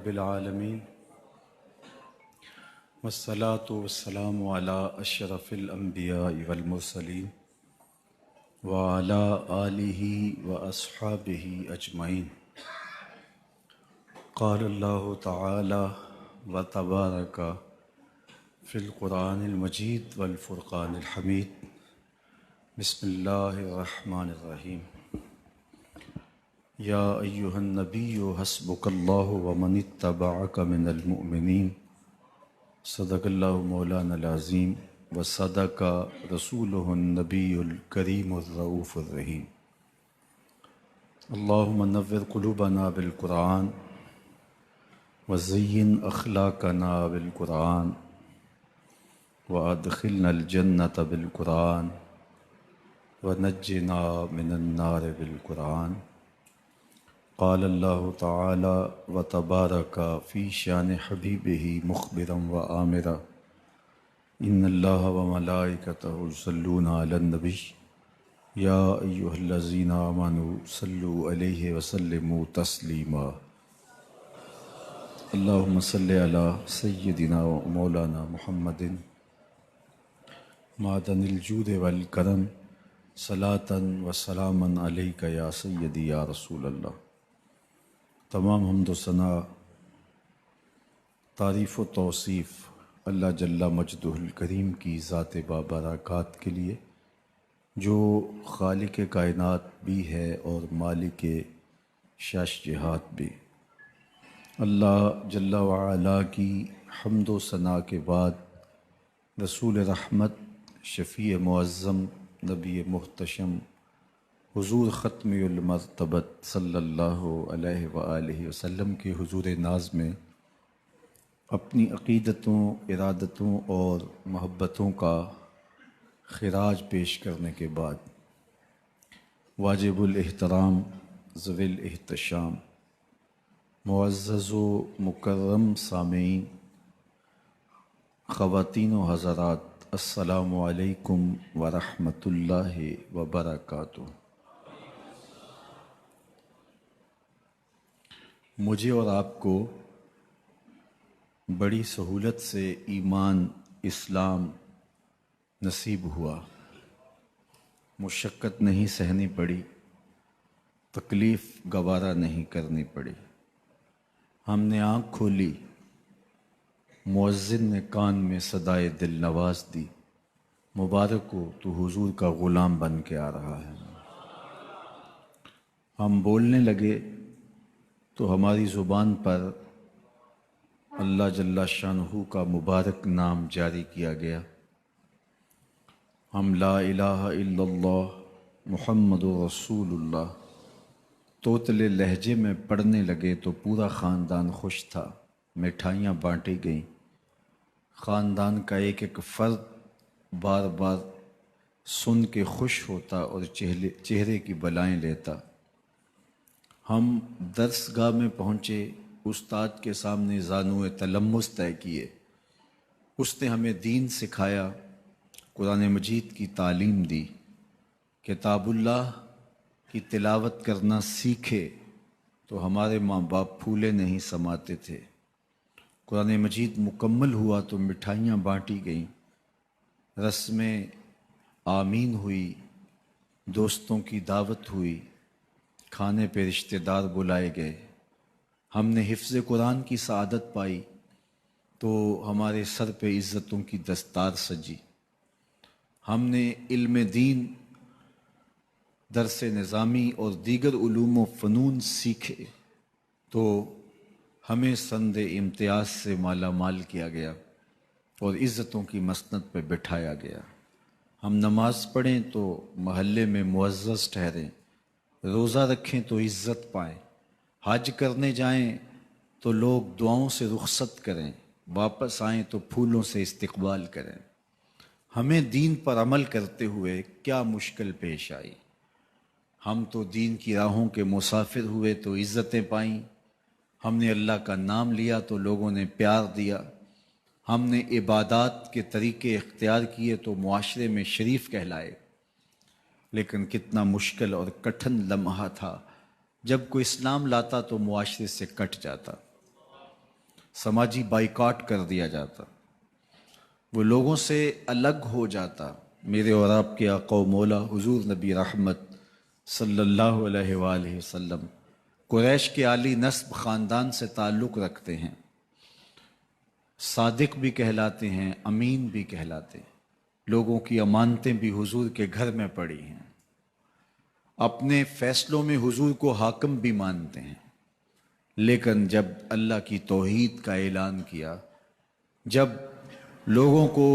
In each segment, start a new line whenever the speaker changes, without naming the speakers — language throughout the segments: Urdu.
رب العالمین والصلاة والسلام علی اشرف الانبیاء والمرسلین وعلی آلہ واصحابہ اجمعین۔ قال اللہ تعالی وتبارک فی القرآن المجید والفرقان الحمید۔ بسم اللہ الرحمن الرحیم۔ یا ایہا النبی حسبک اللہ ومن اتبعک من المؤمنین۔ صدق اللہ مولانا العظیم وصدق رسولہ النبی الکریم الرؤوف الرحیم۔ اللہم نور قلوبنا بالقرآن وزین اخلاقنا بالقرآن وادخلنا الجنۃ بالقرآن ونجنا من النار بالقرآن۔ قال اللہ تعالی وتبارک فی شان حبیبہ مخبرا وآمرا ان اللہ وملائکتہ یصلون علی النبی یا ایہا الذین آمنوا صلوا علیہ وسلموا تسلیما۔ اللہم صلی علی سیدنا و مولانا محمد معدن الجود والکرم صلاۃ و سلاما علیک یا سیدی یا رسول اللہ۔ تمام حمد و ثنا، تعریف و توصیف اللہ جل مجدہ الکریم کی ذات بابرکات کے لیے، جو خالق کائنات بھی ہے اور مالک شش جہات بھی۔ اللہ جل وعلا کی حمد و ثنا کے بعد رسول رحمت، شفیع معظم، نبی محتشم حضور ختم المرتبت صلی اللہ علیہ وآلہ وسلم کے حضور ناز میں اپنی عقیدتوں، ارادتوں اور محبتوں کا خراج پیش کرنے کے بعد واجب الاحترام، ذوی الاحتشام، معزز و مکرم سامعین، خواتین و حضرات، السلام علیکم ورحمۃ اللہ وبرکاتہ۔ مجھے اور آپ کو بڑی سہولت سے ایمان اسلام نصیب ہوا، مشقت نہیں سہنی پڑی، تکلیف گوارا نہیں کرنی پڑی۔ ہم نے آنکھ کھولی، مؤذن نے کان میں صدائے دل نواز دی، مبارک ہو تو حضور کا غلام بن کے آ رہا ہے۔ ہم بولنے لگے تو ہماری زبان پر اللہ جل شانہ کا مبارک نام جاری کیا گیا۔ ہم لا الہ الا اللہ محمد رسول اللہ توتلے لہجے میں پڑھنے لگے تو پورا خاندان خوش تھا، مٹھائیاں بانٹی گئیں۔ خاندان کا ایک ایک فرد بار بار سن کے خوش ہوتا اور چہرے کی بلائیں لیتا۔ ہم درس گاہ میں پہنچے، استاد کے سامنے زانو تلمس طے کیے۔ اس نے ہمیں دین سکھایا، قرآن مجید کی تعلیم دی۔ کتاب اللہ کی تلاوت کرنا سیکھے تو ہمارے ماں باپ پھولے نہیں سماتے تھے۔ قرآن مجید مکمل ہوا تو مٹھائیاں بانٹی گئیں، رسمیں آمین ہوئی، دوستوں کی دعوت ہوئی، کھانے پہ رشتہ دار بلائے گئے۔ ہم نے حفظ قرآن کی سعادت پائی تو ہمارے سر پہ عزتوں کی دستار سجی۔ ہم نے علم دین، درس نظامی اور دیگر علوم و فنون سیکھے تو ہمیں سند امتیاز سے مالا مال کیا گیا اور عزتوں کی مسند پہ بٹھایا گیا۔ ہم نماز پڑھیں تو محلے میں معزز ٹھہریں، روزہ رکھیں تو عزت پائیں، حج کرنے جائیں تو لوگ دعاؤں سے رخصت کریں، واپس آئیں تو پھولوں سے استقبال کریں۔ ہمیں دین پر عمل کرتے ہوئے کیا مشکل پیش آئی؟ ہم تو دین کی راہوں کے مسافر ہوئے تو عزتیں پائیں، ہم نے اللہ کا نام لیا تو لوگوں نے پیار دیا، ہم نے عبادات کے طریقے اختیار کیے تو معاشرے میں شریف کہلائے۔ لیکن کتنا مشکل اور کٹھن لمحہ تھا جب کوئی اسلام لاتا تو معاشرے سے کٹ جاتا۔ سماجی بائیکاٹ کر دیا جاتا، وہ لوگوں سے الگ ہو جاتا، میرے اور آپ کے آقا و مولا حضور نبی رحمت صلی اللہ علیہ وآلہ وسلم قریش کے عالی نسب خاندان سے تعلق رکھتے ہیں، صادق بھی کہلاتے ہیں، امین بھی کہلاتے ہیں، لوگوں کی امانتیں بھی حضور کے گھر میں پڑی ہیں، اپنے فیصلوں میں حضور کو حاکم بھی مانتے ہیں۔ لیکن جب اللہ کی توحید کا اعلان کیا، جب لوگوں کو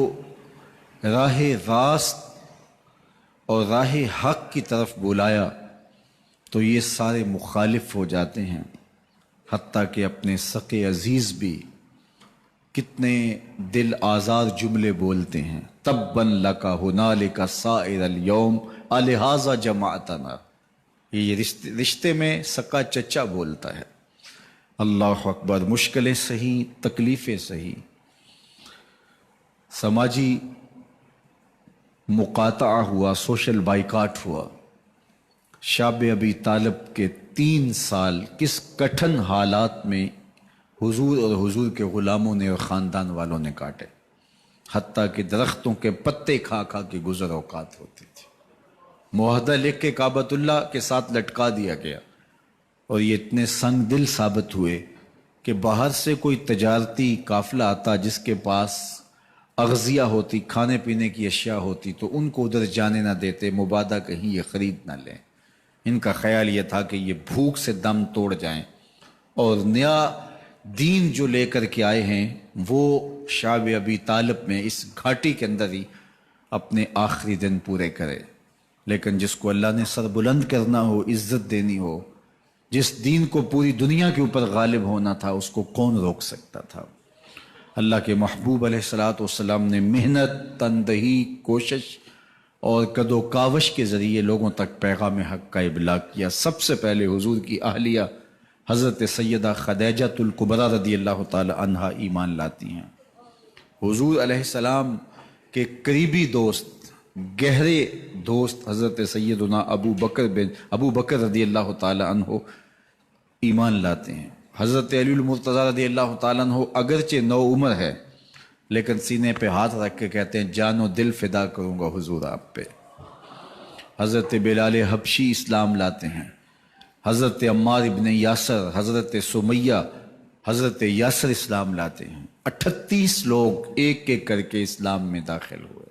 راہ راست اور راہ حق کی طرف بلایا تو یہ سارے مخالف ہو جاتے ہیں، حتیٰ کہ اپنے سقے عزیز بھی کتنے دل آزار جملے بولتے ہیں، تبا لک ہنالک سائر الیوم الہذا جمعتنا، یہ رشتے میں سکا چچا بولتا ہے۔ اللہ اکبر، مشکلیں سہی، تکلیفیں سہی، سماجی مقاطعہ ہوا، سوشل بائیکاٹ ہوا، شاب ابی طالب کے 3 سال کس کٹھن حالات میں حضور اور حضور کے غلاموں نے اور خاندان والوں نے کاٹے، حتیٰ کہ درختوں کے پتے کھا کھا کے گزر اوقات ہوتی تھی، معاہدہ لکھ کے کعبۃ اللہ کے ساتھ لٹکا دیا گیا، اور یہ اتنے سنگ دل ثابت ہوئے کہ باہر سے کوئی تجارتی قافلہ آتا جس کے پاس اغذیہ ہوتی، کھانے پینے کی اشیاء ہوتی، تو ان کو ادھر جانے نہ دیتے، مبادہ کہیں یہ خرید نہ لیں۔ ان کا خیال یہ تھا کہ یہ بھوک سے دم توڑ جائیں، اور نیا دین جو لے کر کے آئے ہیں وہ شعب ابی طالب میں اس گھاٹی کے اندر ہی اپنے آخری دن پورے کرے۔ لیکن جس کو اللہ نے سر بلند کرنا ہو، عزت دینی ہو، جس دین کو پوری دنیا کے اوپر غالب ہونا تھا، اس کو کون روک سکتا تھا؟ اللہ کے محبوب علیہ الصلوۃ والسلام نے محنت، تندہی، کوشش اور کد و کاوش کے ذریعے لوگوں تک پیغام حق کا ابلاغ کیا۔ سب سے پہلے حضور کی اہلیہ حضرت سیدہ خدیجۃ الکبریٰ رضی اللہ تعالی عنہا ایمان لاتی ہیں۔ حضور علیہ السلام کے قریبی دوست، گہرے دوست حضرت سیدنا ابو بکر رضی اللہ تعالی عنہ ایمان لاتے ہیں۔ حضرت علی المرتضیٰ رضی اللہ تعالیٰ عنہ اگرچہ نو عمر ہے، لیکن سینے پہ ہاتھ رکھ کے کہتے ہیں جان و دل فدا کروں گا حضور آپ پہ۔ حضرت بلال حبشی اسلام لاتے ہیں، حضرت عمار ابن یاسر، حضرت سمیہ، حضرت یاسر اسلام لاتے ہیں۔ 38 لوگ ایک ایک کر کے اسلام میں داخل ہوئے۔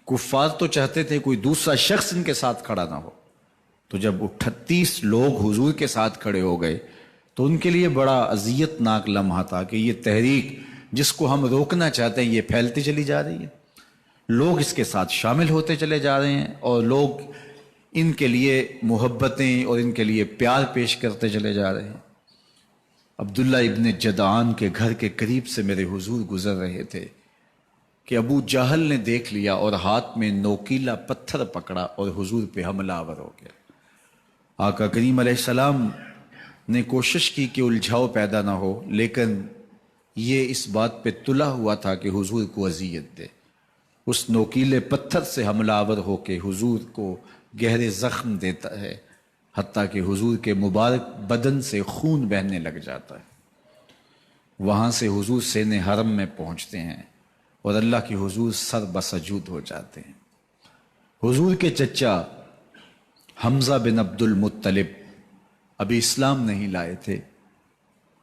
کفار تو چاہتے تھے کوئی دوسرا شخص ان کے ساتھ کھڑا نہ ہو، تو جب 38 لوگ حضور کے ساتھ کھڑے ہو گئے تو ان کے لیے بڑا اذیت ناک لمحہ تھا کہ یہ تحریک جس کو ہم روکنا چاہتے ہیں یہ پھیلتی چلی جا رہی ہے، لوگ اس کے ساتھ شامل ہوتے چلے جا رہے ہیں، اور لوگ ان کے لیے محبتیں اور ان کے لیے پیار پیش کرتے چلے جا رہے ہیں۔ عبداللہ ابن جدعان کے گھر کے قریب سے میرے حضور گزر رہے تھے کہ ابو جہل نے دیکھ لیا اور ہاتھ میں نوکیلا پتھر پکڑا اور حضور پہ حملہ آور ہو گیا۔ آقا کریم علیہ السلام نے کوشش کی کہ الجھاؤ پیدا نہ ہو، لیکن یہ اس بات پہ تلا ہوا تھا کہ حضور کو اذیت دے۔ اس نوکیلے پتھر سے حملہ آور ہو کے حضور کو گہرے زخم دیتا ہے، حتیٰ کہ حضور کے مبارک بدن سے خون بہنے لگ جاتا ہے۔ وہاں سے حضور سین حرم میں پہنچتے ہیں اور اللہ کے حضور سر بسجود ہو جاتے ہیں۔ حضور کے چچا حمزہ بن عبد المطلب ابھی اسلام نہیں لائے تھے،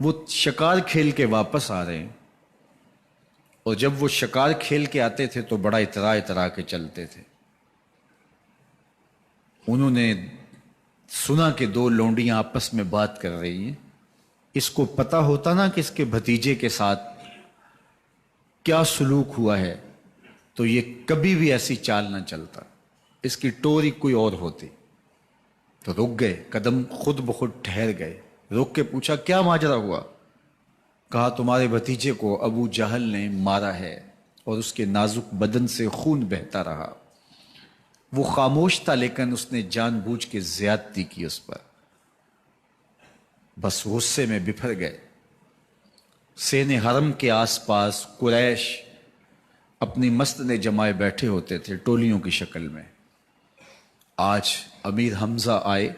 وہ شکار کھیل کے واپس آ رہے ہیں، اور جب وہ شکار کھیل کے آتے تھے تو بڑا اترا کے چلتے تھے۔ انہوں نے سنا کہ 2 لونڈیاں آپس میں بات کر رہی ہیں۔ اس کو پتہ ہوتا نا کہ اس کے بھتیجے کے ساتھ کیا سلوک ہوا ہے تو یہ کبھی بھی ایسی چال نہ چلتا، اس کی ٹوری کوئی اور ہوتی۔ تو رک گئے، قدم خود بخود ٹھہر گئے، رک کے پوچھا کیا ماجرا ہوا؟ کہا تمہارے بھتیجے کو ابو جہل نے مارا ہے اور اس کے نازک بدن سے خون بہتا رہا۔ وہ خاموش تھا لیکن اس نے جان بوجھ کے زیادتی کی اس پر، بس غصے میں بپھر گئے۔ سین حرم کے آس پاس قریش اپنی مسند جمائے بیٹھے ہوتے تھے ٹولیوں کی شکل میں۔ آج امیر حمزہ آئے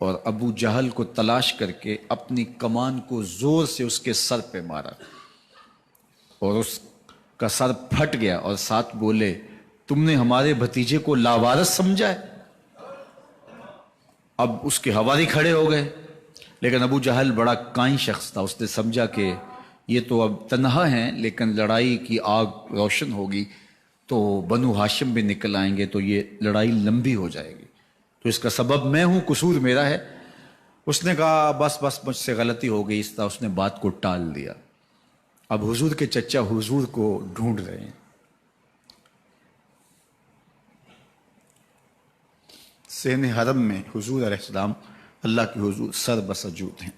اور ابو جہل کو تلاش کر کے اپنی کمان کو زور سے اس کے سر پہ مارا اور اس کا سر پھٹ گیا، اور ساتھ بولے تم نے ہمارے بھتیجے کو لاوارث سمجھا ہے؟ اب اس کے حواری کھڑے ہو گئے، لیکن ابو جہل بڑا کائن شخص تھا، اس نے سمجھا کہ یہ تو اب تنہا ہیں، لیکن لڑائی کی آگ روشن ہوگی تو بنو ہاشم بھی نکل آئیں گے تو یہ لڑائی لمبی ہو جائے گی، تو اس کا سبب میں ہوں، قصور میرا ہے۔ اس نے کہا بس بس مجھ سے غلطی ہو گئی، اس طرح اس نے بات کو ٹال دیا۔ اب حضور کے چچا حضور کو ڈھونڈ رہے ہیں، سین حرم میں حضور علیہ السلام اللہ کے حضور سر بسجود ہیں،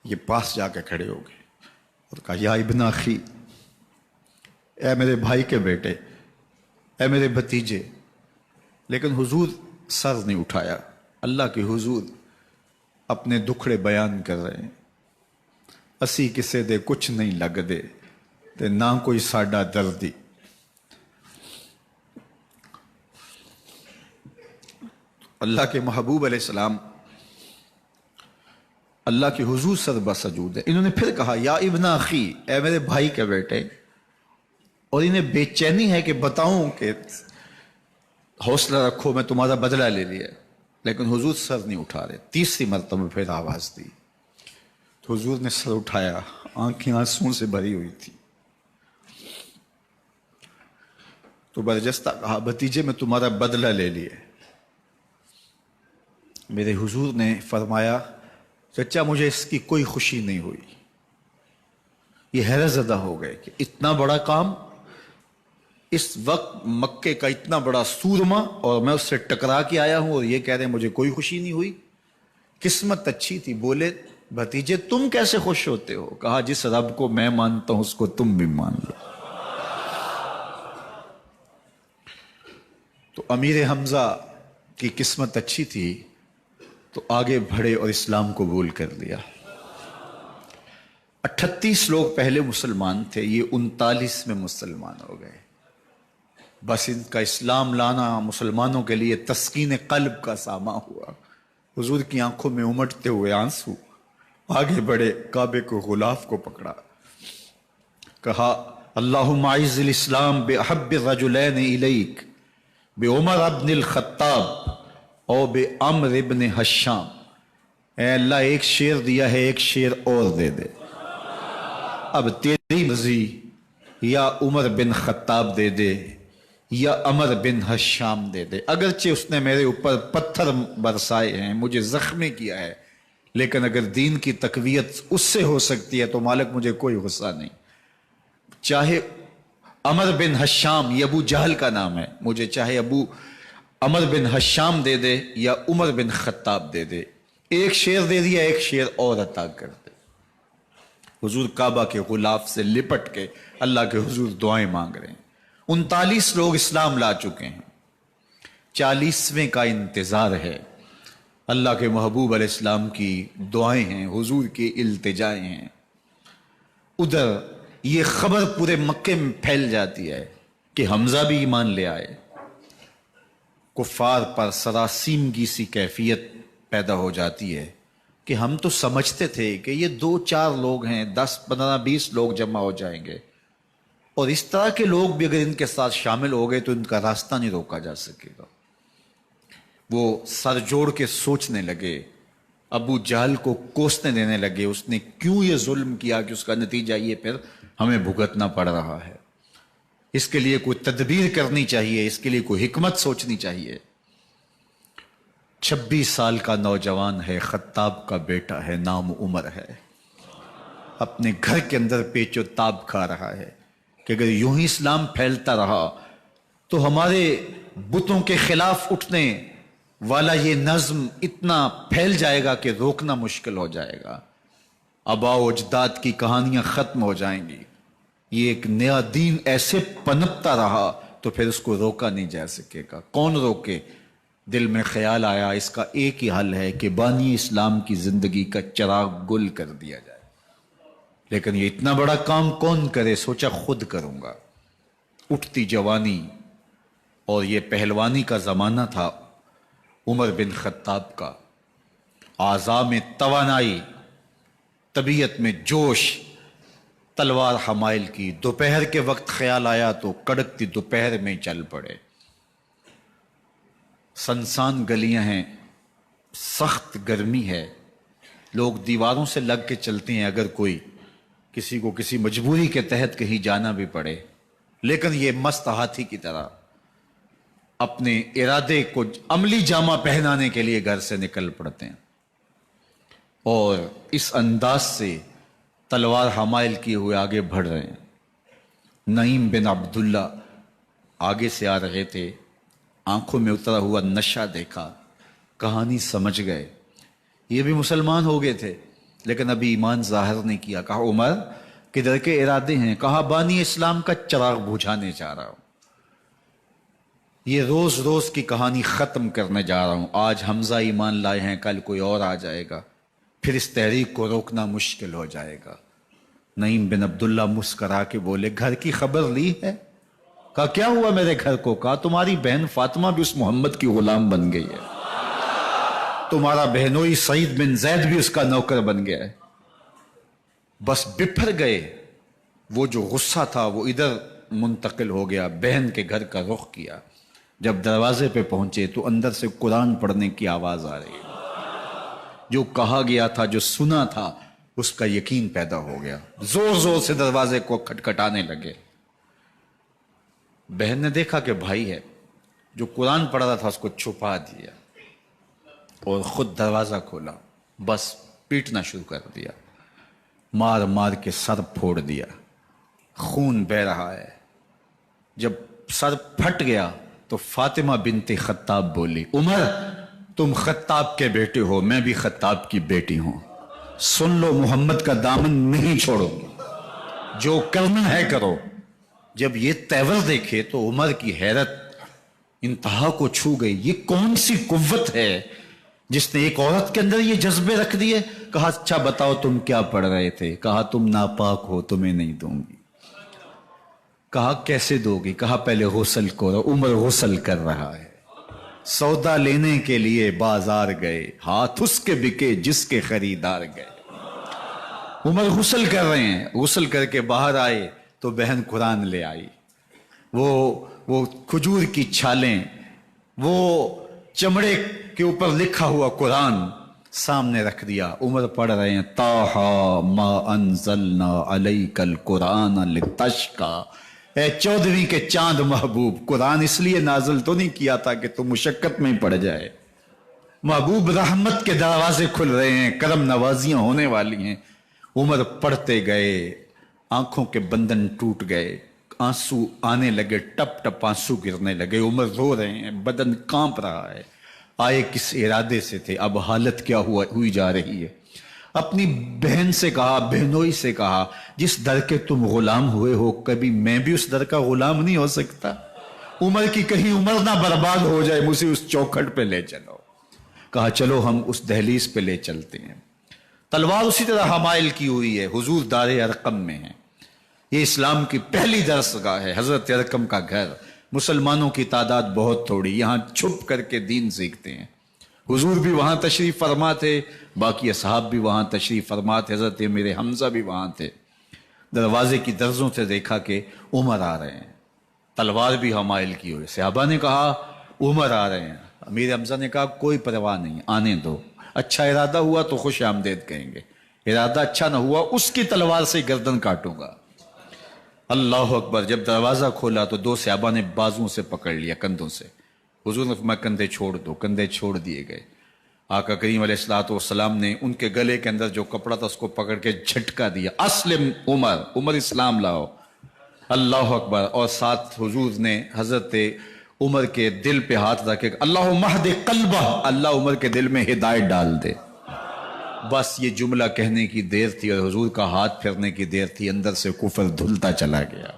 یہ پاس جا کے کھڑے ہو گئے اور کہا یا ابن اخی، اے میرے بھائی کے بیٹے، اے میرے بھتیجے، لیکن حضور سر نہیں اٹھایا۔ اللہ کے حضور اپنے دکھڑے بیان کر رہے ہیں، اسی کسے دے کچھ نہیں لگ دے تے نہ کوئی ساڈا دردی۔ اللہ کے محبوب علیہ السلام اللہ کے حضور سر بسجود ہے۔ انہوں نے پھر کہا یا ابن اخی، اے میرے بھائی کے بیٹے، اور انہیں بے چینی ہے کہ بتاؤں کہ حوصلہ رکھو میں تمہارا بدلہ لے لیا، لیکن حضور سر نہیں اٹھا رہے۔ تیسری مرتبہ پھر آواز دی تو حضور نے سر اٹھایا، آنکھیں آنسوں سے بھری ہوئی تھی، تو برجستہ کہا بھتیجے میں تمہارا بدلہ لے لیے۔ میرے حضور نے فرمایا چچا مجھے اس کی کوئی خوشی نہیں ہوئی۔ یہ حیرت زدہ ہو گئے کہ اتنا بڑا کام، اس وقت مکے کا اتنا بڑا سورما، اور میں اس سے ٹکرا کے آیا ہوں اور یہ کہہ رہے ہیں مجھے کوئی خوشی نہیں ہوئی۔ قسمت اچھی تھی۔ بولے بھتیجے تم کیسے خوش ہوتے ہو؟ کہا جس رب کو میں مانتا ہوں اس کو تم بھی مان لو۔ تو امیر حمزہ کی قسمت اچھی تھی تو آگے بڑھے اور اسلام قبول کر لیا۔ 38 لوگ پہلے مسلمان تھے، یہ 39 میں مسلمان ہو گئے۔ بس ان کا اسلام لانا مسلمانوں کے لیے تسکین قلب کا ساما ہوا۔ حضور کی آنکھوں میں امٹتے ہوئے آنسو، آگے بڑھے، کعبے کو غلاف کو پکڑا، کہا اللہم اعز الاسلام باحب الرجلین الیک بعمر بن الخطاب اور بعمر بن حشام۔ اے اللہ ایک شیر دیا ہے، ایک شیر اور دے دے، اب تیری مرضی، یا عمر بن خطاب دے دے یا عمر بن حشام دے دے۔ اگرچہ اس نے میرے اوپر پتھر برسائے ہیں، مجھے زخمی کیا ہے، لیکن اگر دین کی تقویت اس سے ہو سکتی ہے تو مالک مجھے کوئی غصہ نہیں۔ چاہے عمر بن حشام، یہ ابو جہل کا نام ہے، مجھے چاہے ابو عمر بن حشام دے دے یا عمر بن خطاب دے دے، ایک شیر دے دیا، ایک شیر اور عطا کر دے۔ حضور کعبہ کے غلاف سے لپٹ کے اللہ کے حضور دعائیں مانگ رہے ہیں۔ 39 لوگ اسلام لا چکے ہیں، 40ویں کا انتظار ہے۔ اللہ کے محبوب علیہ السلام کی دعائیں ہیں، حضور کی التجائیں ہیں۔ ادھر یہ خبر پورے مکے میں پھیل جاتی ہے کہ حمزہ بھی ایمان لے آئے۔ کفار پر سراسیمگی سی کیفیت پیدا ہو جاتی ہے کہ ہم تو سمجھتے تھے کہ یہ 2-4 لوگ ہیں، 10, 15, 20 لوگ جمع ہو جائیں گے، اور اس طرح کے لوگ بھی اگر ان کے ساتھ شامل ہو گئے تو ان کا راستہ نہیں روکا جا سکے گا۔ وہ سر جوڑ کے سوچنے لگے، ابو جہل کو کوسنے دینے لگے، اس نے کیوں یہ ظلم کیا کہ اس کا نتیجہ یہ پھر ہمیں بھگتنا پڑ رہا ہے۔ اس کے لیے کوئی تدبیر کرنی چاہیے، اس کے لیے کوئی حکمت سوچنی چاہیے۔ 26 سال کا نوجوان ہے، خطاب کا بیٹا ہے، نام عمر ہے، اپنے گھر کے اندر پیچ و تاب کھا رہا ہے کہ اگر یوں ہی اسلام پھیلتا رہا تو ہمارے بتوں کے خلاف اٹھنے والا یہ نظم اتنا پھیل جائے گا کہ روکنا مشکل ہو جائے گا، آباء و اجداد کی کہانیاں ختم ہو جائیں گی۔ یہ ایک نیا دین ایسے پنپتا رہا تو پھر اس کو روکا نہیں جا سکے گا۔ کون روکے؟ دل میں خیال آیا اس کا ایک ہی حل ہے کہ بانی اسلام کی زندگی کا چراغ گل کر دیا جائے، لیکن یہ اتنا بڑا کام کون کرے؟ سوچا خود کروں گا۔ اٹھتی جوانی اور یہ پہلوانی کا زمانہ تھا عمر بن خطاب کا۔ اعضاء میں توانائی، طبیعت میں جوش، تلوار حمائل کی۔ دوپہر کے وقت خیال آیا تو کڑکتی دوپہر میں چل پڑے۔ سنسان گلیاں ہیں، سخت گرمی ہے، لوگ دیواروں سے لگ کے چلتے ہیں اگر کوئی کسی کو کسی مجبوری کے تحت کہیں جانا بھی پڑے، لیکن یہ مست ہاتھی کی طرح اپنے ارادے کو عملی جامہ پہنانے کے لیے گھر سے نکل پڑتے ہیں، اور اس انداز سے تلوار حمائل کیے ہوئے آگے بڑھ رہے ہیں۔ نعیم بن عبداللہ آگے سے آ رہے تھے، آنکھوں میں اترا ہوا نشہ دیکھا، کہانی سمجھ گئے۔ یہ بھی مسلمان ہو گئے تھے لیکن ابھی ایمان ظاہر نہیں کیا۔ کہا عمر کدھر کے ارادے ہیں؟ کہا بانی اسلام کا چراغ بجھانے جا رہا ہوں، یہ روز روز کی کہانی ختم کرنے جا رہا ہوں۔ آج حمزہ ایمان لائے ہیں، کل کوئی اور آ جائے گا، پھر اس تحریک کو روکنا مشکل ہو جائے گا۔ نعیم بن عبداللہ مسکرا کے بولے گھر کی خبر لی ہے؟ کہا کیا ہوا میرے گھر کو؟ کہا تمہاری بہن فاطمہ بھی اس محمد کی غلام بن گئی ہے، تمہارا بہنوئی سعید بن زید بھی اس کا نوکر بن گیا ہے۔ بس بپھر گئے، وہ جو غصہ تھا وہ ادھر منتقل ہو گیا، بہن کے گھر کا رخ کیا۔ جب دروازے پہ پہنچے تو اندر سے قرآن پڑھنے کی آواز آ رہی ہے۔ جو کہا گیا تھا، جو سنا تھا، اس کا یقین پیدا ہو گیا۔ زور زور سے دروازے کو کھٹکھٹانے لگے۔ بہن نے دیکھا کہ بھائی ہے، جو قرآن پڑھ رہا تھا اس کو چھپا دیا اور خود دروازہ کھولا، بس پیٹنا شروع کر دیا، مار مار کے سر پھوڑ دیا، خون بہ رہا ہے۔ جب سر پھٹ گیا تو فاطمہ بنت خطاب بولی عمر تم خطاب کے بیٹے ہو، میں بھی خطاب کی بیٹی ہوں، سن لو محمد کا دامن نہیں چھوڑو گے، جو کرنا ہے کرو۔ جب یہ تیور دیکھے تو عمر کی حیرت انتہا کو چھو گئی۔ یہ کون سی قوت ہے جس نے ایک عورت کے اندر یہ جذبے رکھ دیے؟ کہا اچھا بتاؤ تم کیا پڑھ رہے تھے؟ کہا تم ناپاک ہو، تمہیں نہیں دوں گی۔ کہا کیسے دو گی؟ کہا پہلے غسل کرو۔ عمر غسل کر رہا ہے، سودا لینے کے لیے بازار گئے، ہاتھ اس کے بکے جس کے خریدار گئے۔ عمر غسل کر رہے ہیں، غسل کر کے باہر آئے تو بہن قرآن لے آئی۔ وہ کھجور کی چھالیں، وہ چمڑے کے اوپر لکھا ہوا قرآن سامنے رکھ دیا۔ عمر پڑھ رہے ہیں طٰہٰ ما انزلنا علیک القرآن لتشقیٰ، اے 14ویں کے چاند محبوب، قرآن اس لیے نازل تو نہیں کیا تھا کہ تم مشقت میں پڑ جائے۔ محبوب رحمت کے دروازے کھل رہے ہیں، کرم نوازیاں ہونے والی ہیں۔ عمر پڑھتے گئے، آنکھوں کے بندن ٹوٹ گئے، آنسو آنے لگے، ٹپ ٹپ آنسو گرنے لگے۔ عمر رو رہے ہیں، بدن کانپ رہا ہے۔ آئے کس ارادے سے تھے، اب حالت کیا ہوئی جا رہی ہے۔ اپنی بہن سے کہا، بہنوئی سے کہا جس در کے تم غلام ہوئے ہو کبھی میں بھی اس در کا غلام نہیں ہو سکتا؟ عمر کی کہیں عمر نہ برباد ہو جائے، مجھے اس چوکھٹ پہ لے چلو۔ کہا چلو ہم اس دہلیز پہ لے چلتے ہیں۔ تلوار اسی طرح حمائل کی ہوئی ہے، حضور دار ارقم میں ہے۔ یہ اسلام کی پہلی درسگاہ ہے، حضرت ارقم کا گھر۔ مسلمانوں کی تعداد بہت تھوڑی، یہاں چھپ کر کے دین سیکھتے ہیں۔ حضور بھی وہاں تشریف فرما تھے، باقی اصحاب بھی وہاں تشریف فرما تھے، حضرت میرے حمزہ بھی وہاں تھے۔ دروازے کی درزوں سے دیکھا کہ عمر آ رہے ہیں، تلوار بھی حمائل کی ہوئی۔ صحابہ نے کہا عمر آ رہے ہیں، امیر حمزہ نے کہا کوئی پرواہ نہیں، آنے دو، اچھا ارادہ ہوا تو خوش آمدید کہیں گے، ارادہ اچھا نہ ہوا اس کی تلوار سے گردن کاٹوں گا۔ اللہ اکبر۔ جب دروازہ کھولا تو دو صحابہ نے بازوں سے پکڑ لیا، کندھوں سے۔ حضور نے فرمایا کندھے چھوڑ دو، کندھے چھوڑ دیے گئے۔ آقا کریم علیہ الصلوۃ والسلام نے ان کے گلے کے اندر جو کپڑا تھا اس کو پکڑ کے جھٹکا دیا، اسلم عمر، عمر اسلام لاؤ۔ اللہ اکبر۔ اور ساتھ حضور نے حضرت عمر کے دل پہ ہاتھ رکھے، اللہم اہد قلبہ، اللہ عمر کے دل میں ہدایت ڈال دے۔ بس یہ جملہ کہنے کی دیر تھی اور حضور کا ہاتھ پھرنے کی دیر تھی، اندر سے کفر دھلتا چلا گیا۔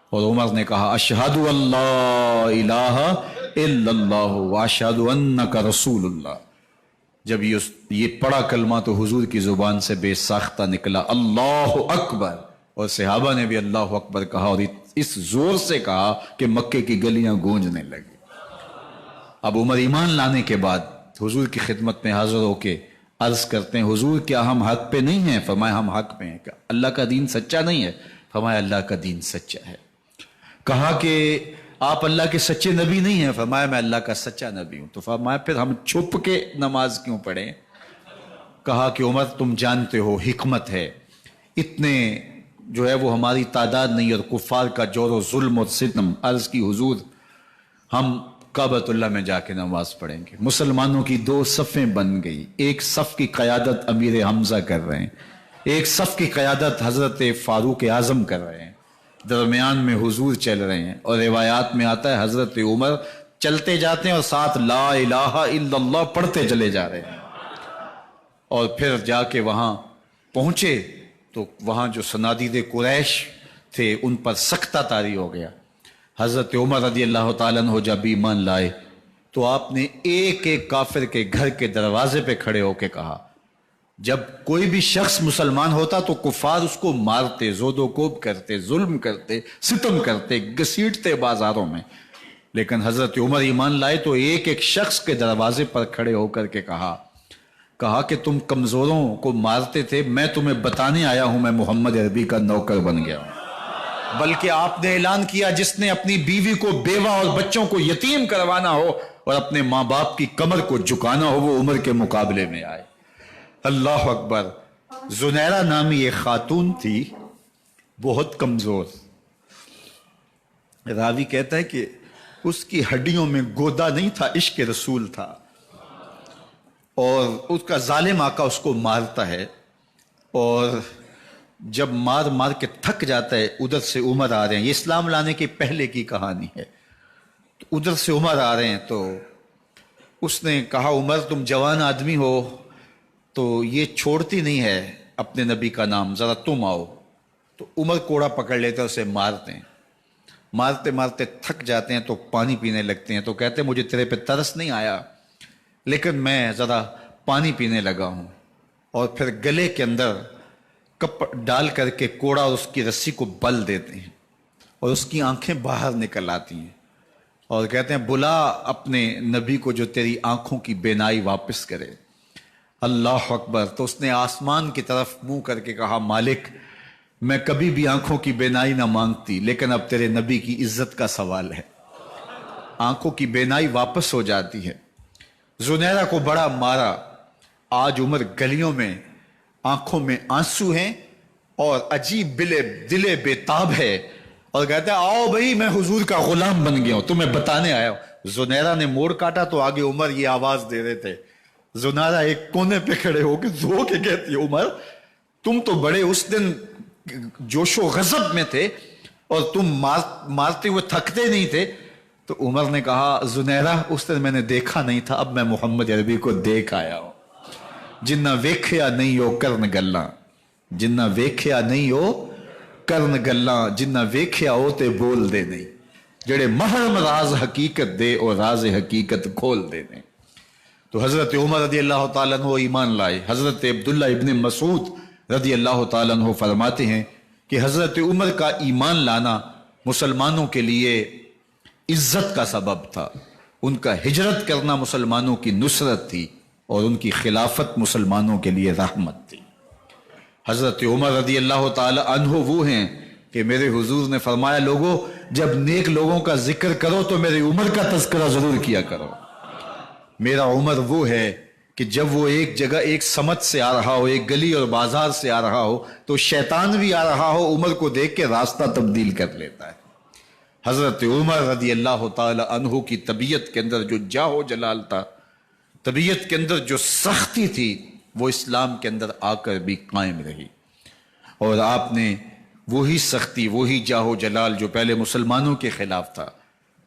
اور عمر نے کہا اشہد ان لا الہ الا اللہ واشہد انک رسول اللہ۔ جب یہ پڑا کلمہ تو حضور کی زبان سے بے ساختہ نکلا اللہ اکبر، اور صحابہ نے بھی اللہ اکبر کہا، اور اس زور سے کہا کہ مکے کی گلیاں گونجنے لگی۔ اب عمر ایمان لانے کے بعد حضور کی خدمت میں حاضر ہو کے عرض کرتے ہیں حضور کیا ہم حق پہ نہیں ہیں؟ فرمایا ہم حق پہ ہیں۔ کہ اللہ کا دین سچا نہیں ہے؟ فرمایا اللہ کا دین سچا ہے۔ کہا کہ آپ اللہ کے سچے نبی نہیں ہیں؟ فرمایا میں اللہ کا سچا نبی ہوں۔ تو فرمایا پھر ہم چھپ کے نماز کیوں پڑھیں؟ کہا کہ عمر تم جانتے ہو حکمت ہے، اتنے جو ہے وہ ہماری تعداد نہیں، اور کفار کا جور و ظلم اور ستم۔ عرض کی حضور ہم کعبۃ اللہ میں جا کے نماز پڑھیں گے۔ مسلمانوں کی دو صفیں بن گئی، ایک صف کی قیادت امیر حمزہ کر رہے ہیں، ایک صف کی قیادت حضرت فاروق اعظم کر رہے ہیں، درمیان میں حضور چل رہے ہیں، اور روایات میں آتا ہے حضرت عمر چلتے جاتے ہیں اور ساتھ لا الہ الا اللہ پڑھتے چلے جا رہے ہیں۔ اور پھر جا کے وہاں پہنچے تو وہاں جو صنادید قریش تھے ان پر سختہ طاری ہو گیا۔ حضرت عمر رضی اللہ تعالیٰ عنہ جب ایمان لائے تو آپ نے ایک ایک کافر کے گھر کے دروازے پہ کھڑے ہو کے کہا، جب کوئی بھی شخص مسلمان ہوتا تو کفار اس کو مارتے، زود و کوب کرتے، ظلم کرتے، ستم کرتے، گھسیٹتے بازاروں میں، لیکن حضرت عمر ایمان لائے تو ایک ایک شخص کے دروازے پر کھڑے ہو کر کے کہا کہ تم کمزوروں کو مارتے تھے، میں تمہیں بتانے آیا ہوں میں محمد عربی کا نوکر بن گیا ہوں۔ بلکہ آپ نے اعلان کیا جس نے اپنی بیوی کو بیوہ اور بچوں کو یتیم کروانا ہو اور اپنے ماں باپ کی کمر کو جھکانا ہو وہ عمر کے مقابلے میں آئے۔ اللہ اکبر۔ زنیرہ نامی ایک خاتون تھی، بہت کمزور، راوی کہتا ہے کہ اس کی ہڈیوں میں گودا نہیں تھا، عشق رسول تھا، اور اس کا ظالم آقا اس کو مارتا ہے، اور جب مار مار کے تھک جاتا ہے ادھر سے عمر آ رہے ہیں، یہ اسلام لانے کے پہلے کی کہانی ہے، تو ادھر سے عمر آ رہے ہیں تو اس نے کہا عمر تم جوان آدمی ہو تو یہ چھوڑتی نہیں ہے اپنے نبی کا نام، ذرا تم آؤ۔ تو عمر کوڑا پکڑ لیتے اسے مارتے ہیں، مارتے مارتے تھک جاتے ہیں تو پانی پینے لگتے ہیں، تو کہتے ہیں مجھے تیرے پہ ترس نہیں آیا لیکن میں ذرا پانی پینے لگا ہوں، اور پھر گلے کے اندر کپ ڈال کر کے کوڑا اور اس کی رسی کو بل دیتے ہیں اور اس کی آنکھیں باہر نکل آتی ہیں، اور کہتے ہیں بلا اپنے نبی کو جو تیری آنکھوں کی بینائی واپس کرے۔ اللہ اکبر۔ تو اس نے آسمان کی طرف منہ کر کے کہا مالک میں کبھی بھی آنکھوں کی بینائی نہ مانگتی، لیکن اب تیرے نبی کی عزت کا سوال ہے۔ آنکھوں کی بینائی واپس ہو جاتی ہے۔ زنیرہ کو بڑا مارا، آج عمر گلیوں میں آنکھوں میں آنسو ہیں اور عجیب دلے بے تاب ہے، اور کہتا ہے آؤ بھئی میں حضور کا غلام بن گیا ہوں، تمہیں بتانے آیا ہوں۔ زنیرہ نے موڑ کاٹا تو آگے عمر یہ آواز دے رہے تھے۔ زنیرہ ایک کونے پہ کھڑے ہو کے رو کے کہتی ہے عمر تم تو بڑے اس دن جوش و غضب میں تھے اور تم مارتے ہوئے تھکتے نہیں تھے۔ تو عمر نے کہا زنیرہ اس دن میں نے دیکھا نہیں تھا، اب میں محمد عربی کو دیکھ آیا ہوں۔ جنہ ویکھیا نہیں ہو کرن گلاں، جنہ ویکھیا نہیں ہو کرن گلاں، جنہ ویکھیا ہو تے بول دے نہیں، جڑے محرم راز حقیقت دے اور راز حقیقت کھول دے نہیں۔ تو حضرت عمر رضی اللہ تعالیٰ عنہ ایمان لائے۔ حضرت عبداللہ ابن مسعود رضی اللہ تعالیٰ عنہ فرماتے ہیں کہ حضرت عمر کا ایمان لانا مسلمانوں کے لیے عزت کا سبب تھا، ان کا ہجرت کرنا مسلمانوں کی نصرت تھی، اور ان کی خلافت مسلمانوں کے لیے رحمت تھی۔ حضرت عمر رضی اللہ تعالی عنہ وہ ہیں کہ میرے حضور نے فرمایا لوگوں جب نیک لوگوں کا ذکر کرو تو میرے عمر کا تذکرہ ضرور کیا کرو۔ میرا عمر وہ ہے کہ جب وہ ایک جگہ ایک سمت سے آ رہا ہو، ایک گلی اور بازار سے آ رہا ہو تو شیطان بھی آ رہا ہو، عمر کو دیکھ کے راستہ تبدیل کر لیتا ہے۔ حضرت عمر رضی اللہ تعالی عنہ کی طبیعت کے اندر جو جاہ و جلال تھا، طبیعت کے اندر جو سختی تھی، وہ اسلام کے اندر آ کر بھی قائم رہی، اور آپ نے وہی سختی، وہی جاہ و جلال جو پہلے مسلمانوں کے خلاف تھا،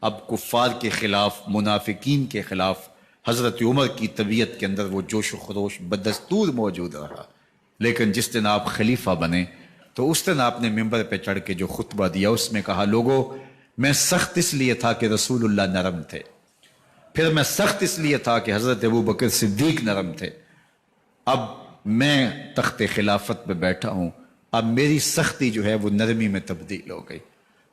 اب کفار کے خلاف، منافقین کے خلاف حضرت عمر کی طبیعت کے اندر وہ جوش و خروش بدستور موجود رہا۔ لیکن جس دن آپ خلیفہ بنے تو اس دن آپ نے ممبر پہ چڑھ کے جو خطبہ دیا اس میں کہا لوگوں میں سخت اس لیے تھا کہ رسول اللہ نرم تھے، پھر میں سخت اس لیے تھا کہ حضرت ابوبکر صدیق نرم تھے، اب میں تخت خلافت پہ بیٹھا ہوں، اب میری سختی جو ہے وہ نرمی میں تبدیل ہو گئی،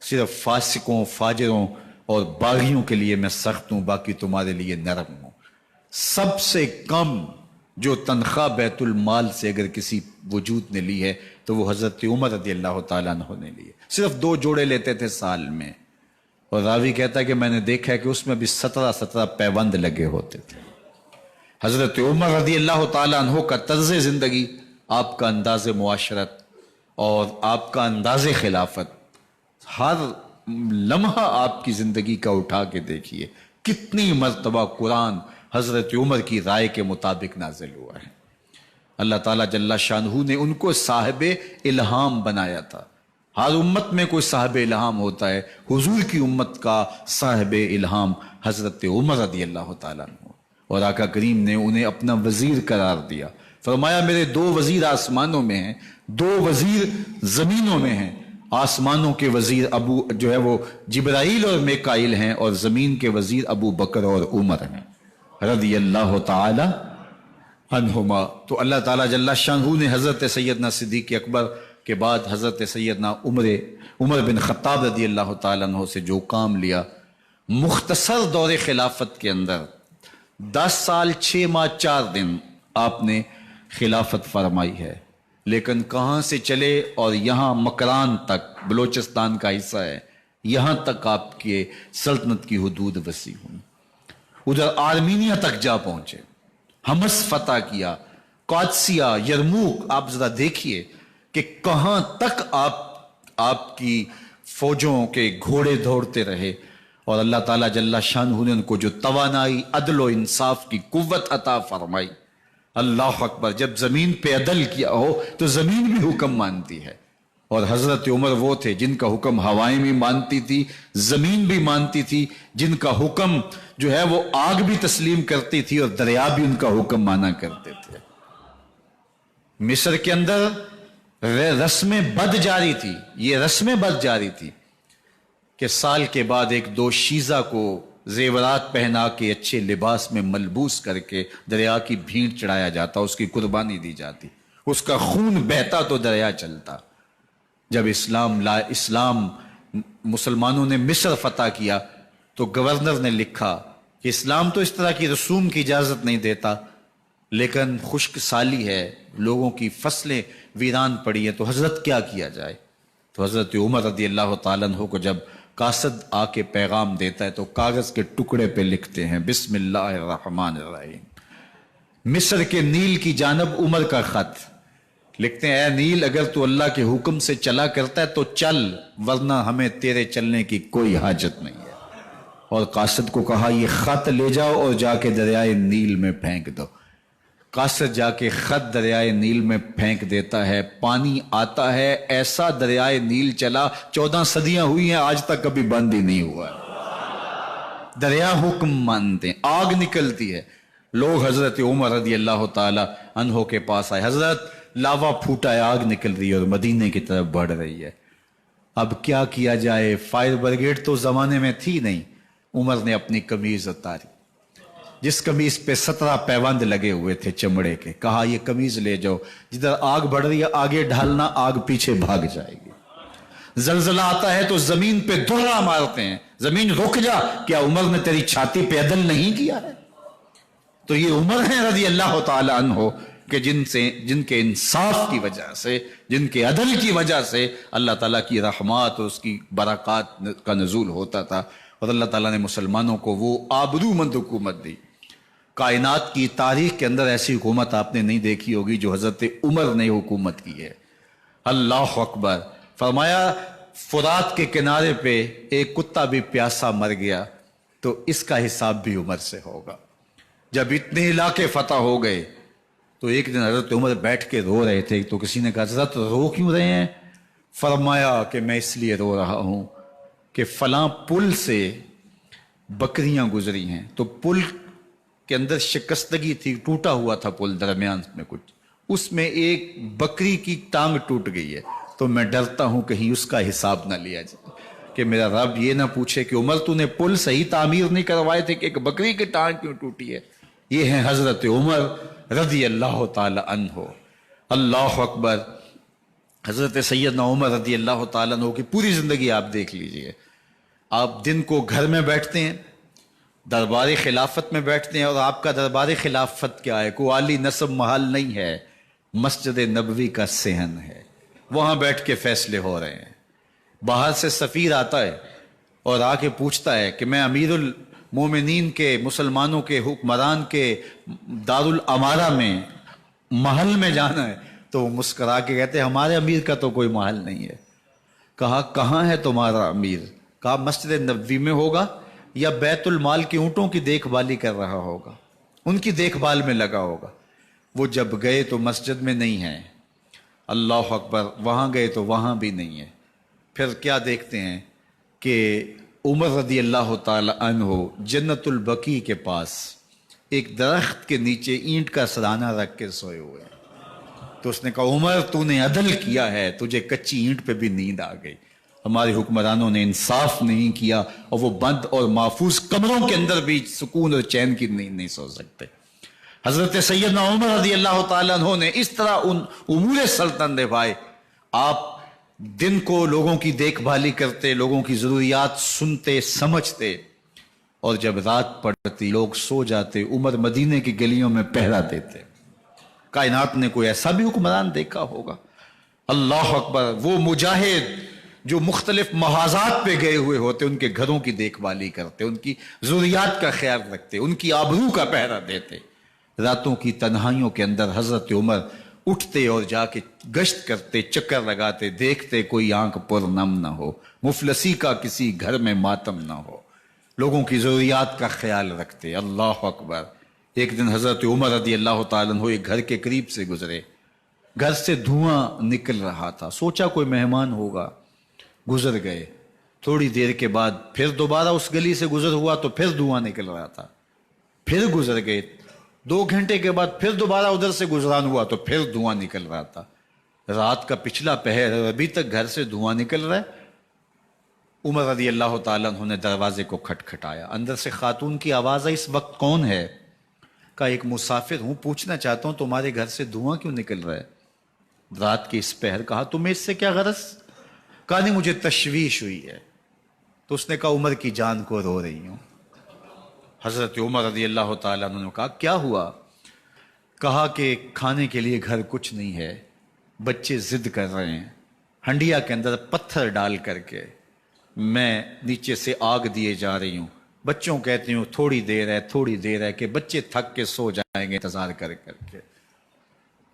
صرف فاسقوں، فاجروں اور باغیوں کے لیے میں سخت ہوں، باقی تمہارے لیے نرم ہوں۔ سب سے کم جو تنخواہ بیت المال سے اگر کسی وجود نے لی ہے تو وہ حضرت عمر رضی اللہ تعالیٰ عنہ نے لی ہے. صرف 2 جوڑے لیتے تھے سال میں، اور راوی کہتا ہے کہ میں نے دیکھا ہے کہ اس میں بھی 17 پیوند لگے ہوتے تھے. حضرت عمر رضی اللہ تعالیٰ عنہ کا طرز زندگی، آپ کا انداز معاشرت اور آپ کا انداز خلافت، ہر لمحہ آپ کی زندگی کا اٹھا کے دیکھیے کتنی مرتبہ قرآن حضرت عمر کی رائے کے مطابق نازل ہوا ہے. اللہ تعالیٰ جل شانہ نے ان کو صاحب الہام بنایا تھا. ہر امت میں کوئی صاحب الہام ہوتا ہے، حضور کی امت کا صاحب الہام حضرت عمر رضی اللہ تعالیٰ عنہ، اور آقا کریم نے انہیں اپنا وزیر قرار دیا. فرمایا میرے 2 وزیر آسمانوں میں ہیں، 2 وزیر زمینوں میں ہیں. آسمانوں کے وزیر جو ہے وہ جبرائیل اور میکائیل ہیں، اور زمین کے وزیر ابو بکر اور عمر ہیں رضی اللہ تعالی عنہما. تو اللہ تعالیٰ جل شانہ نے حضرت سیدنا صدیق اکبر کے بعد حضرت سیدنا عمر بن خطاب رضی اللہ تعالیٰ عنہ سے جو کام لیا، مختصر دور خلافت کے اندر 10 سال 6 ماہ 4 دن آپ نے خلافت فرمائی ہے. لیکن کہاں سے چلے اور یہاں مکران تک، بلوچستان کا حصہ ہے، یہاں تک آپ کے سلطنت کی حدود وسیع ہوئی. ادھر آرمینیا تک جا پہنچے، حمص فتح کیا، قادسیہ، یرموک. آپ ذرا دیکھیے کہ کہاں تک آپ کی فوجوں کے گھوڑے دوڑتے رہے، اور اللہ تعالیٰ جل شانہ نے ان کو جو توانائی، عدل و انصاف کی قوت عطا فرمائی. اللہ اکبر. جب زمین پہ عدل کیا ہو تو زمین بھی حکم مانتی ہے، اور حضرت عمر وہ تھے جن کا حکم ہوائیں بھی مانتی تھی، زمین بھی مانتی تھی، جن کا حکم جو ہے وہ آگ بھی تسلیم کرتی تھی، اور دریا بھی ان کا حکم مانا کرتے تھے. مصر کے اندر رسم بد جاری تھی، یہ رسم بد جاری تھی کہ سال کے بعد 1-2 شیزہ کو زیورات پہنا کے اچھے لباس میں ملبوس کر کے دریا کی بھینٹ چڑھایا جاتا، اس کی قربانی دی جاتی، اس کا خون بہتا تو دریا چلتا. جب اسلام مسلمانوں نے مصر فتح کیا تو گورنر نے لکھا کہ اسلام تو اس طرح کی رسوم کی اجازت نہیں دیتا، لیکن خشک سالی ہے، لوگوں کی فصلیں ویران پڑی ہیں، تو حضرت کیا کیا جائے. تو حضرت عمر رضی اللہ تعالیٰ عنہ کو جب قاصد آ کے پیغام دیتا ہے تو کاغذ کے ٹکڑے پہ لکھتے ہیں بسم اللہ الرحمن الرحیم. مصر کے نیل کی جانب عمر کا خط لکھتے ہیں، اے نیل اگر تو اللہ کے حکم سے چلا کرتا ہے تو چل، ورنہ ہمیں تیرے چلنے کی کوئی حاجت نہیں ہے. اور قاصد کو کہا یہ خط لے جاؤ اور جا کے دریائے نیل میں پھینک دو. قاصد جا کے خط دریائے نیل میں پھینک دیتا ہے، پانی آتا ہے، ایسا دریائے نیل چلا 14 صدیاں ہوئی ہیں آج تک کبھی بند ہی نہیں ہوا. دریا حکم مانتے ہیں، آگ نکلتی ہے. لوگ حضرت عمر رضی اللہ تعالی عنہ کے پاس آئے، حضرت لاوا پھوٹا ہے، آگ نکل رہی ہے اور مدینے کی طرف بڑھ رہی ہے، اب کیا کیا جائے؟ فائر بریگیڈ تو زمانے میں تھی نہیں. عمر نے اپنی قمیض اتاری، جس قمیض پہ 17 پیوند لگے ہوئے تھے چمڑے کے، کہا یہ قمیض لے جاؤ، جدھر آگ بڑھ رہی ہے آگے ڈھالنا، آگ پیچھے بھاگ جائے گی. زلزلہ آتا ہے تو زمین پہ درہ مارتے ہیں، زمین رک جا، کیا عمر نے تیری چھاتی پہ عدل نہیں کیا ہے؟ تو یہ عمر ہیں رضی اللہ تعالی عنہ کہ جن کے انصاف کی وجہ سے، جن کے عدل کی وجہ سے اللہ تعالیٰ کی رحمات اور اس کی برکات کا نزول ہوتا تھا، اور اللہ تعالیٰ نے مسلمانوں کو وہ آبرو مند حکومت دی. کائنات کی تاریخ کے اندر ایسی حکومت آپ نے نہیں دیکھی ہوگی جو حضرت عمر نے حکومت کی ہے. اللہ اکبر. فرمایا فرات کے کنارے پہ ایک کتا بھی پیاسا مر گیا تو اس کا حساب بھی عمر سے ہوگا. جب اتنے علاقے فتح ہو گئے تو ایک دن حضرت عمر بیٹھ کے رو رہے تھے، تو کسی نے کہا حضرت رو کیوں رہے ہیں؟ فرمایا کہ میں اس لیے رو رہا ہوں کہ فلاں پل سے بکریاں گزری ہیں، تو پل کے اندر شکستگی تھی، ٹوٹا ہوا تھا پل درمیان میں کچھ، اس میں ایک بکری کی ٹانگ ٹوٹ گئی ہے، تو میں ڈرتا ہوں کہیں اس کا حساب نہ لیا جائے، کہ میرا رب یہ نہ پوچھے کہ عمر تو نے پل صحیح تعمیر نہیں کروائے تھے کہ ایک بکری کی ٹانگ کیوں ٹوٹی ہے. یہ ہیں حضرت عمر رضی اللہ تعالی عنہ. اللہ اکبر. حضرت سیدنا عمر رضی اللہ تعالیٰ عنہ کی پوری زندگی آپ دیکھ لیجئے. آپ دن کو گھر میں بیٹھتے ہیں، دربار خلافت میں بیٹھتے ہیں، اور آپ کا دربار خلافت کیا ہے؟ کوئی عالی نصب محل نہیں ہے، مسجد نبوی کا صحن ہے، وہاں بیٹھ کے فیصلے ہو رہے ہیں۔ باہر سے سفیر آتا ہے اور آ کے پوچھتا ہے کہ میں امیر المومنین کے، مسلمانوں کے حکمران کے دارالامارہ میں محل میں جانا ہے، تو وہ مسکرا کے کہتے ہیں ہمارے امیر کا تو کوئی محل نہیں ہے۔ کہا کہاں ہے تمہارا امیر؟ کہا مسجد نبوی میں ہوگا یا بیت المال کے اونٹوں کی دیکھ بھالی کر رہا ہوگا، ان کی دیکھ بھال میں لگا ہوگا۔ وہ جب گئے تو مسجد میں نہیں ہے، اللہ اکبر، وہاں گئے تو وہاں بھی نہیں ہے۔ پھر کیا دیکھتے ہیں کہ عمر رضی اللہ تعالی عنہ جنت البقیع کے پاس ایک درخت کے نیچے اینٹ کا سرانہ رکھ کے سوئے ہوئے ہیں۔ تو اس نے کہا عمر تو نے عدل کیا ہے، تجھے کچی اینٹ پہ بھی نیند آ گئی۔ ہمارے حکمرانوں نے انصاف نہیں کیا، اور وہ بند اور محفوظ کمروں کے اندر بھی سکون اور چین کی نیند نہیں سو سکتے۔ حضرت سیدنا عمر رضی اللہ تعالیٰ عنہ نے اس طرح ان امور سلطنت نبھائے۔ آپ دن کو لوگوں کی دیکھ بھالی کرتے، لوگوں کی ضروریات سنتے سمجھتے، اور جب رات پڑتی لوگ سو جاتے، عمر مدینے کی گلیوں میں پہرا دیتے۔ کائنات نے کوئی ایسا بھی حکمران دیکھا ہوگا؟ اللہ اکبر، وہ مجاہد جو مختلف محاذات پہ گئے ہوئے ہوتے، ان کے گھروں کی دیکھ بھالی کرتے، ان کی ضروریات کا خیال رکھتے، ان کی آبرو کا پہرا دیتے۔ راتوں کی تنہائیوں کے اندر حضرت عمر اٹھتے اور جا کے گشت کرتے، چکر لگاتے، دیکھتے کوئی آنکھ پر نم نہ ہو، مفلسی کا کسی گھر میں ماتم نہ ہو، لوگوں کی ضروریات کا خیال رکھتے۔ اللہ اکبر۔ ایک دن حضرت عمر رضی اللہ تعالیٰ عنہ ایک گھر کے قریب سے گزرے، گھر سے دھواں نکل رہا تھا، سوچا کوئی مہمان ہوگا، گزر گئے۔ تھوڑی دیر کے بعد پھر دوبارہ اس گلی سے گزر ہوا تو پھر دھواں نکل رہا تھا، پھر گزر گئے۔ 2 گھنٹے کے بعد پھر دوبارہ ادھر سے گزران ہوا تو پھر دھواں نکل رہا تھا۔ رات کا پچھلا پہر ہے، ابھی تک گھر سے دھواں نکل رہا ہے۔ عمر رضی اللہ تعالیٰ عنہ نے دروازے کو کھٹکھٹایا، اندر سے خاتون کی آواز آئی، اس وقت کون ہے؟ کہا ایک مسافر ہوں، پوچھنا چاہتا ہوں تمہارے گھر سے دھواں کیوں نکل رہا ہے رات کے اس پہر؟ کہا تمہیں اس سے کیا غرض؟ کہا نہیں مجھے تشویش ہوئی ہے۔ تو اس نے کہا عمر کی جان کو رو رہی ہوں۔ حضرت عمر رضی اللہ تعالیٰ عنہ نے کہا کیا ہوا؟ کہا کہ کھانے کے لیے گھر کچھ نہیں ہے، بچے ضد کر رہے ہیں، ہنڈیا کے اندر پتھر ڈال کر کے میں نیچے سے آگ دیے جا رہی ہوں، بچوں کہتی ہوں تھوڑی دیر ہے تھوڑی دیر ہے، کہ بچے تھک کے سو جائیں گے انتظار کر کر کے،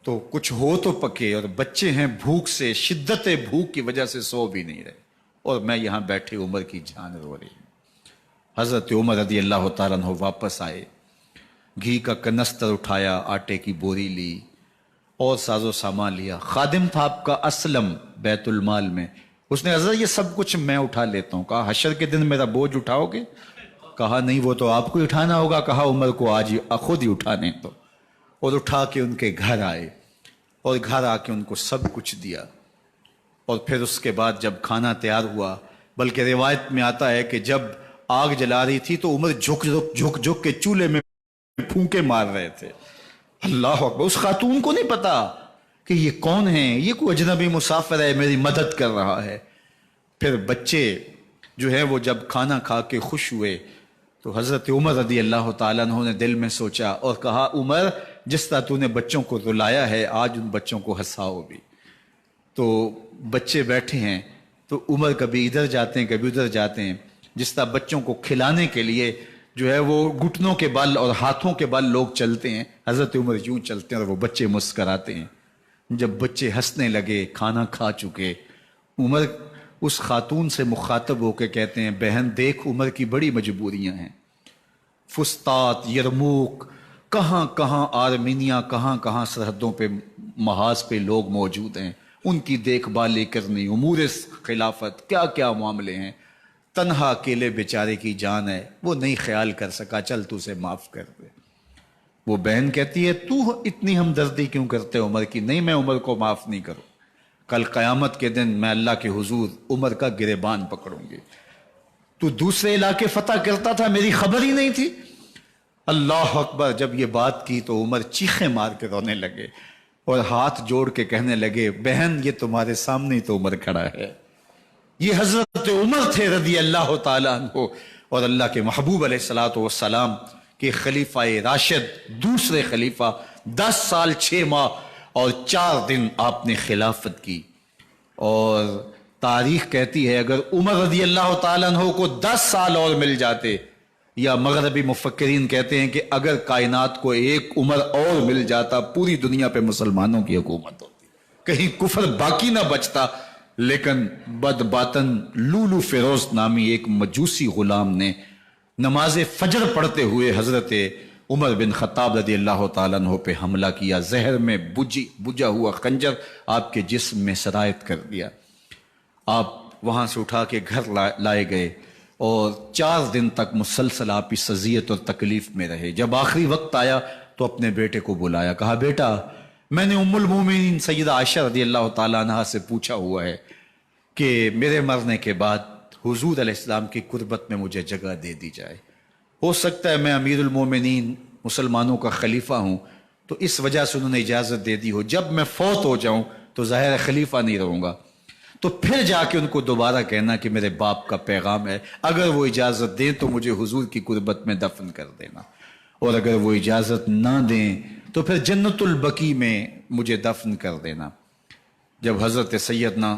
تو کچھ ہو تو پکے، اور بچے ہیں بھوک سے، شدت بھوک کی وجہ سے سو بھی نہیں رہے، اور میں یہاں بیٹھے عمر کی جان رو رہی ہوں۔ حضرت عمر رضی اللہ تعالیٰ عنہ واپس آئے، گھی کا کنستر اٹھایا، آٹے کی بوری لی اور ساز و سامان لیا۔ خادم تھا آپ کا اسلم بیت المال میں، اس نے حضرت یہ سب کچھ میں اٹھا لیتا ہوں۔ کہا حشر کے دن میرا بوجھ اٹھاؤ گے؟ کہا نہیں وہ تو آپ کو اٹھانا ہوگا۔ کہا عمر کو آج خود ہی اٹھانے تو، اور اٹھا کے ان کے گھر آئے، اور گھر آ کے ان کو سب کچھ دیا۔ اور پھر اس کے بعد جب کھانا تیار ہوا، بلکہ روایت میں آتا ہے کہ جب آگ جلا رہی تھی تو عمر جھک کے چولہے میں پھونکے مار رہے تھے۔ اللہ اکبر، اس خاتون کو نہیں پتا کہ یہ کون ہے، یہ کوئی اجنبی مسافر ہے میری مدد کر رہا ہے۔ پھر بچے جو ہے وہ جب کھانا کھا کے خوش ہوئے تو حضرت عمر رضی اللہ تعالیٰ عنہ نے دل میں سوچا اور کہا عمر جس طرح تو نے بچوں کو رلایا ہے آج ان بچوں کو ہنساؤ بھی۔ تو بچے بیٹھے ہیں تو عمر کبھی ادھر جاتے ہیں کبھی ادھر جاتے ہیں، جس طرح بچوں کو کھلانے کے لیے جو ہے وہ گھٹنوں کے بل اور ہاتھوں کے بل لوگ چلتے ہیں، حضرت عمر یوں چلتے ہیں اور وہ بچے مسکراتے ہیں۔ جب بچے ہنسنے لگے، کھانا کھا چکے، عمر اس خاتون سے مخاطب ہو کے کہتے ہیں بہن دیکھ عمر کی بڑی مجبوریاں ہیں، فسطاط، یرموک، کہاں کہاں آرمینیا، کہاں کہاں سرحدوں پہ محاذ پہ لوگ موجود ہیں، ان کی دیکھ بھال کرنی، امور خلافت، کیا کیا معاملے ہیں، تنہا اکیلے بیچارے کی جان ہے، وہ نہیں خیال کر سکا، چل تو اسے معاف کر دے۔ وہ بہن کہتی ہے تو اتنی ہمدردی کیوں کرتے عمر کی؟ نہیں میں عمر کو معاف نہیں کروں، کل قیامت کے دن میں اللہ کے حضور عمر کا گریبان پکڑوں گی۔ تو دوسرے علاقے فتح کرتا تھا میری خبر ہی نہیں تھی؟ اللہ اکبر۔ جب یہ بات کی تو عمر چیخیں مار کے رونے لگے اور ہاتھ جوڑ کے کہنے لگے بہن یہ تمہارے سامنے تو عمر کھڑا ہے، یہ حضرت عمر تھے رضی اللہ تعالیٰ عنہ، اور اللہ کے محبوب علیہ الصلوۃ والسلام کے خلیفہ راشد دوسرے خلیفہ 10 سال 6 ماہ اور 4 دن آپ نے خلافت کی. اور تاریخ کہتی ہے اگر عمر رضی اللہ تعالیٰ عنہ کو 10 سال اور مل جاتے، یا مغربی مفکرین کہتے ہیں کہ اگر کائنات کو ایک عمر اور مل جاتا، پوری دنیا پہ مسلمانوں کی حکومت ہوتی، کہیں کفر باقی نہ بچتا. لیکن بد باطن لولو فیروز نامی ایک مجوسی غلام نے نماز فجر پڑھتے ہوئے حضرت عمر بن خطاب رضی اللہ تعالیٰ عنہ پہ حملہ کیا. زہر میں بجھا ہوا خنجر آپ کے جسم میں سرایت کر دیا. آپ وہاں سے اٹھا کے گھر لائے گئے اور 4 دن تک مسلسل آپ اس اذیت اور تکلیف میں رہے. جب آخری وقت آیا تو اپنے بیٹے کو بلایا، کہا بیٹا میں نے ام المومنین سیدہ عائشہ رضی اللہ تعالیٰ عنہ سے پوچھا ہوا ہے کہ میرے مرنے کے بعد حضور علیہ السلام کی قربت میں مجھے جگہ دے دی جائے. ہو سکتا ہے میں امیر المومنین مسلمانوں کا خلیفہ ہوں تو اس وجہ سے انہوں نے اجازت دے دی ہو، جب میں فوت ہو جاؤں تو ظاہر خلیفہ نہیں رہوں گا. تو پھر جا کے ان کو دوبارہ کہنا کہ میرے باپ کا پیغام ہے، اگر وہ اجازت دیں تو مجھے حضور کی قربت میں دفن کر دینا، اور اگر وہ اجازت نہ دیں تو پھر جنت البقیع میں مجھے دفن کر دینا. جب حضرت سیدنا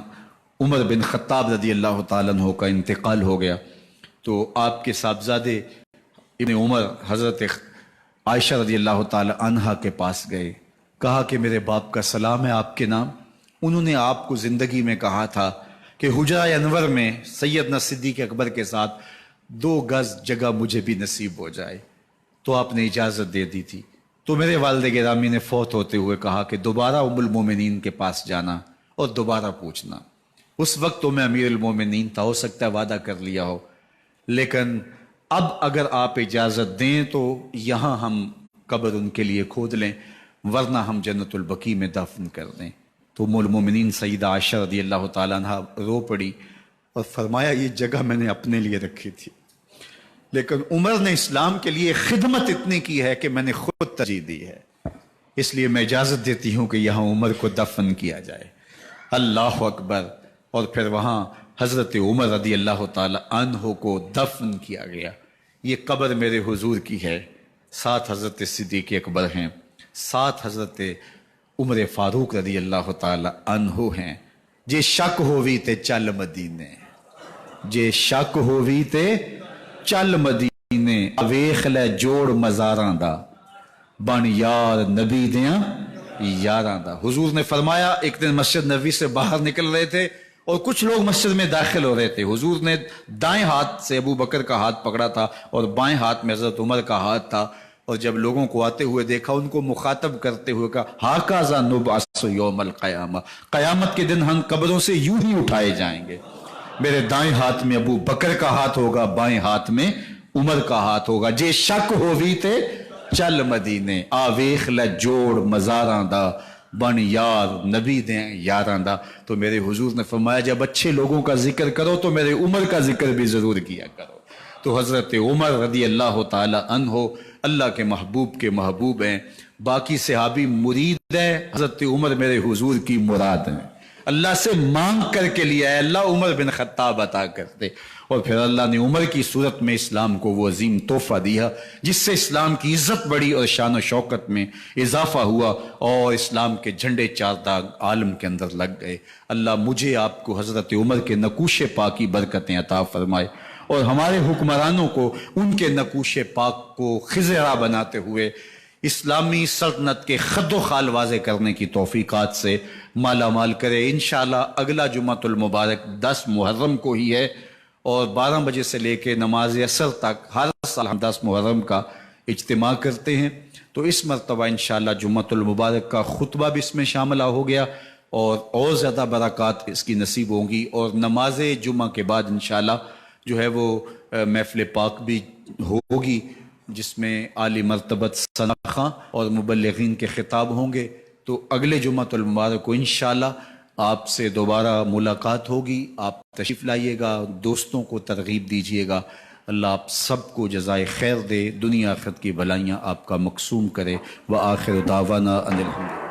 عمر بن خطاب رضی اللہ تعالیٰ عنہ کا انتقال ہو گیا تو آپ کے صاحبزادے ابن عمر حضرت عائشہ رضی اللہ تعالیٰ عنہا کے پاس گئے، کہا کہ میرے باپ کا سلام ہے آپ کے نام. انہوں نے آپ کو زندگی میں کہا تھا کہ حجرہ انور میں سیدنا صدیق اکبر کے ساتھ 2 گز جگہ مجھے بھی نصیب ہو جائے، تو آپ نے اجازت دے دی تھی. تو میرے والد گرامی نے فوت ہوتے ہوئے کہا کہ دوبارہ ام المومنین کے پاس جانا اور دوبارہ پوچھنا. اس وقت تو میں امیر المومنین تھا، ہو سکتا ہے وعدہ کر لیا ہو، لیکن اب اگر آپ اجازت دیں تو یہاں ہم قبر ان کے لیے کھود لیں، ورنہ ہم جنت البقیع میں دفن کر دیں. تو ام المومنین سیدہ عائشہ رضی اللہ تعالیٰ عنہ رو پڑی اور فرمایا یہ جگہ میں نے اپنے لیے رکھی تھی، لیکن عمر نے اسلام کے لیے خدمت اتنی کی ہے کہ میں نے خود ترجیح دی ہے، اس لیے میں اجازت دیتی ہوں کہ یہاں عمر کو دفن کیا جائے. اللہ اکبر. اور پھر وہاں حضرت عمر رضی اللہ تعالی عنہ کو دفن کیا گیا. یہ قبر میرے حضور کی ہے، 7 حضرت صدیق اکبر ہیں، 7 حضرت عمر فاروق رضی اللہ تعالی عنہ ہیں. جے شک ہووی تے چل مدینے، جے شک ہووی تے چل مدینے، ویخ لے جوڑ مزاراں دا، بن یار نبی دیاں یاراں دا. حضور نے فرمایا ایک دن مسجد نبوی سے باہر نکل رہے تھے اور کچھ لوگ مسجد میں داخل ہو رہے تھے. حضور نے دائیں ہاتھ سے ابو بکر کا ہاتھ پکڑا تھا اور بائیں ہاتھ میں حضرت عمر کا ہاتھ تھا، اور جب لوگوں کو آتے ہوئے دیکھا ان کو مخاطب کرتے ہوئے کہا ہاکذا نبعث یوم القیامہ، قیامت کے دن ہم قبروں سے یوں ہی اٹھائے جائیں گے. میرے دائیں ہاتھ میں ابو بکر کا ہاتھ ہوگا، بائیں ہاتھ میں عمر کا ہاتھ ہوگا. جے شک ہووی تے چل مدینے، آ ویخ لے جوڑ مزاراں دا، بن یار نبی دیں یاراں دا. تو میرے حضور نے فرمایا جب اچھے لوگوں کا ذکر کرو تو میرے عمر کا ذکر بھی ضرور کیا کرو. تو حضرت عمر رضی اللہ تعالی عنہ اللہ کے محبوب ہیں. باقی صحابی مرید ہیں، حضرت عمر میرے حضور کی مراد ہیں. اللہ سے مانگ کر کے لیا ہے، اللہ عمر بن خطاب عطا کرتے، اور پھر اللہ نے عمر کی صورت میں اسلام کو وہ عظیم تحفہ دیا جس سے اسلام کی عزت بڑھی اور شان و شوکت میں اضافہ ہوا، اور اسلام کے جھنڈے 4 داغ عالم کے اندر لگ گئے. اللہ مجھے آپ کو حضرت عمر کے نقوش پاک کی برکتیں عطا فرمائے، اور ہمارے حکمرانوں کو ان کے نقوش پاک کو خضرا بناتے ہوئے اسلامی سلطنت کے خد و خال واضح کرنے کی توفیقات سے مالا مال کرے. انشاءاللہ اگلا جمعۃ المبارک 10 محرم کو ہی ہے، اور 12 بجے سے لے کے نماز عصر تک ہر سال ہم 10 محرم کا اجتماع کرتے ہیں. تو اس مرتبہ انشاءاللہ جمعۃ المبارک کا خطبہ بھی اس میں شامل ہو گیا، اور زیادہ برکات اس کی نصیب ہوں گی. اور نماز جمعہ کے بعد انشاءاللہ جو ہے وہ محفل پاک بھی ہوگی جس میں عالی مرتبت ثناء اور مبلغین کے خطاب ہوں گے. تو اگلے جمعۃ المبارک کو انشاءاللہ آپ سے دوبارہ ملاقات ہوگی. آپ تشریف لائیے گا، دوستوں کو ترغیب دیجیے گا. اللہ آپ سب کو جزائے خیر دے، دنیا آخرت کی بھلائیاں آپ کا مقسوم کرے. وآخر دعوانا ان الحمد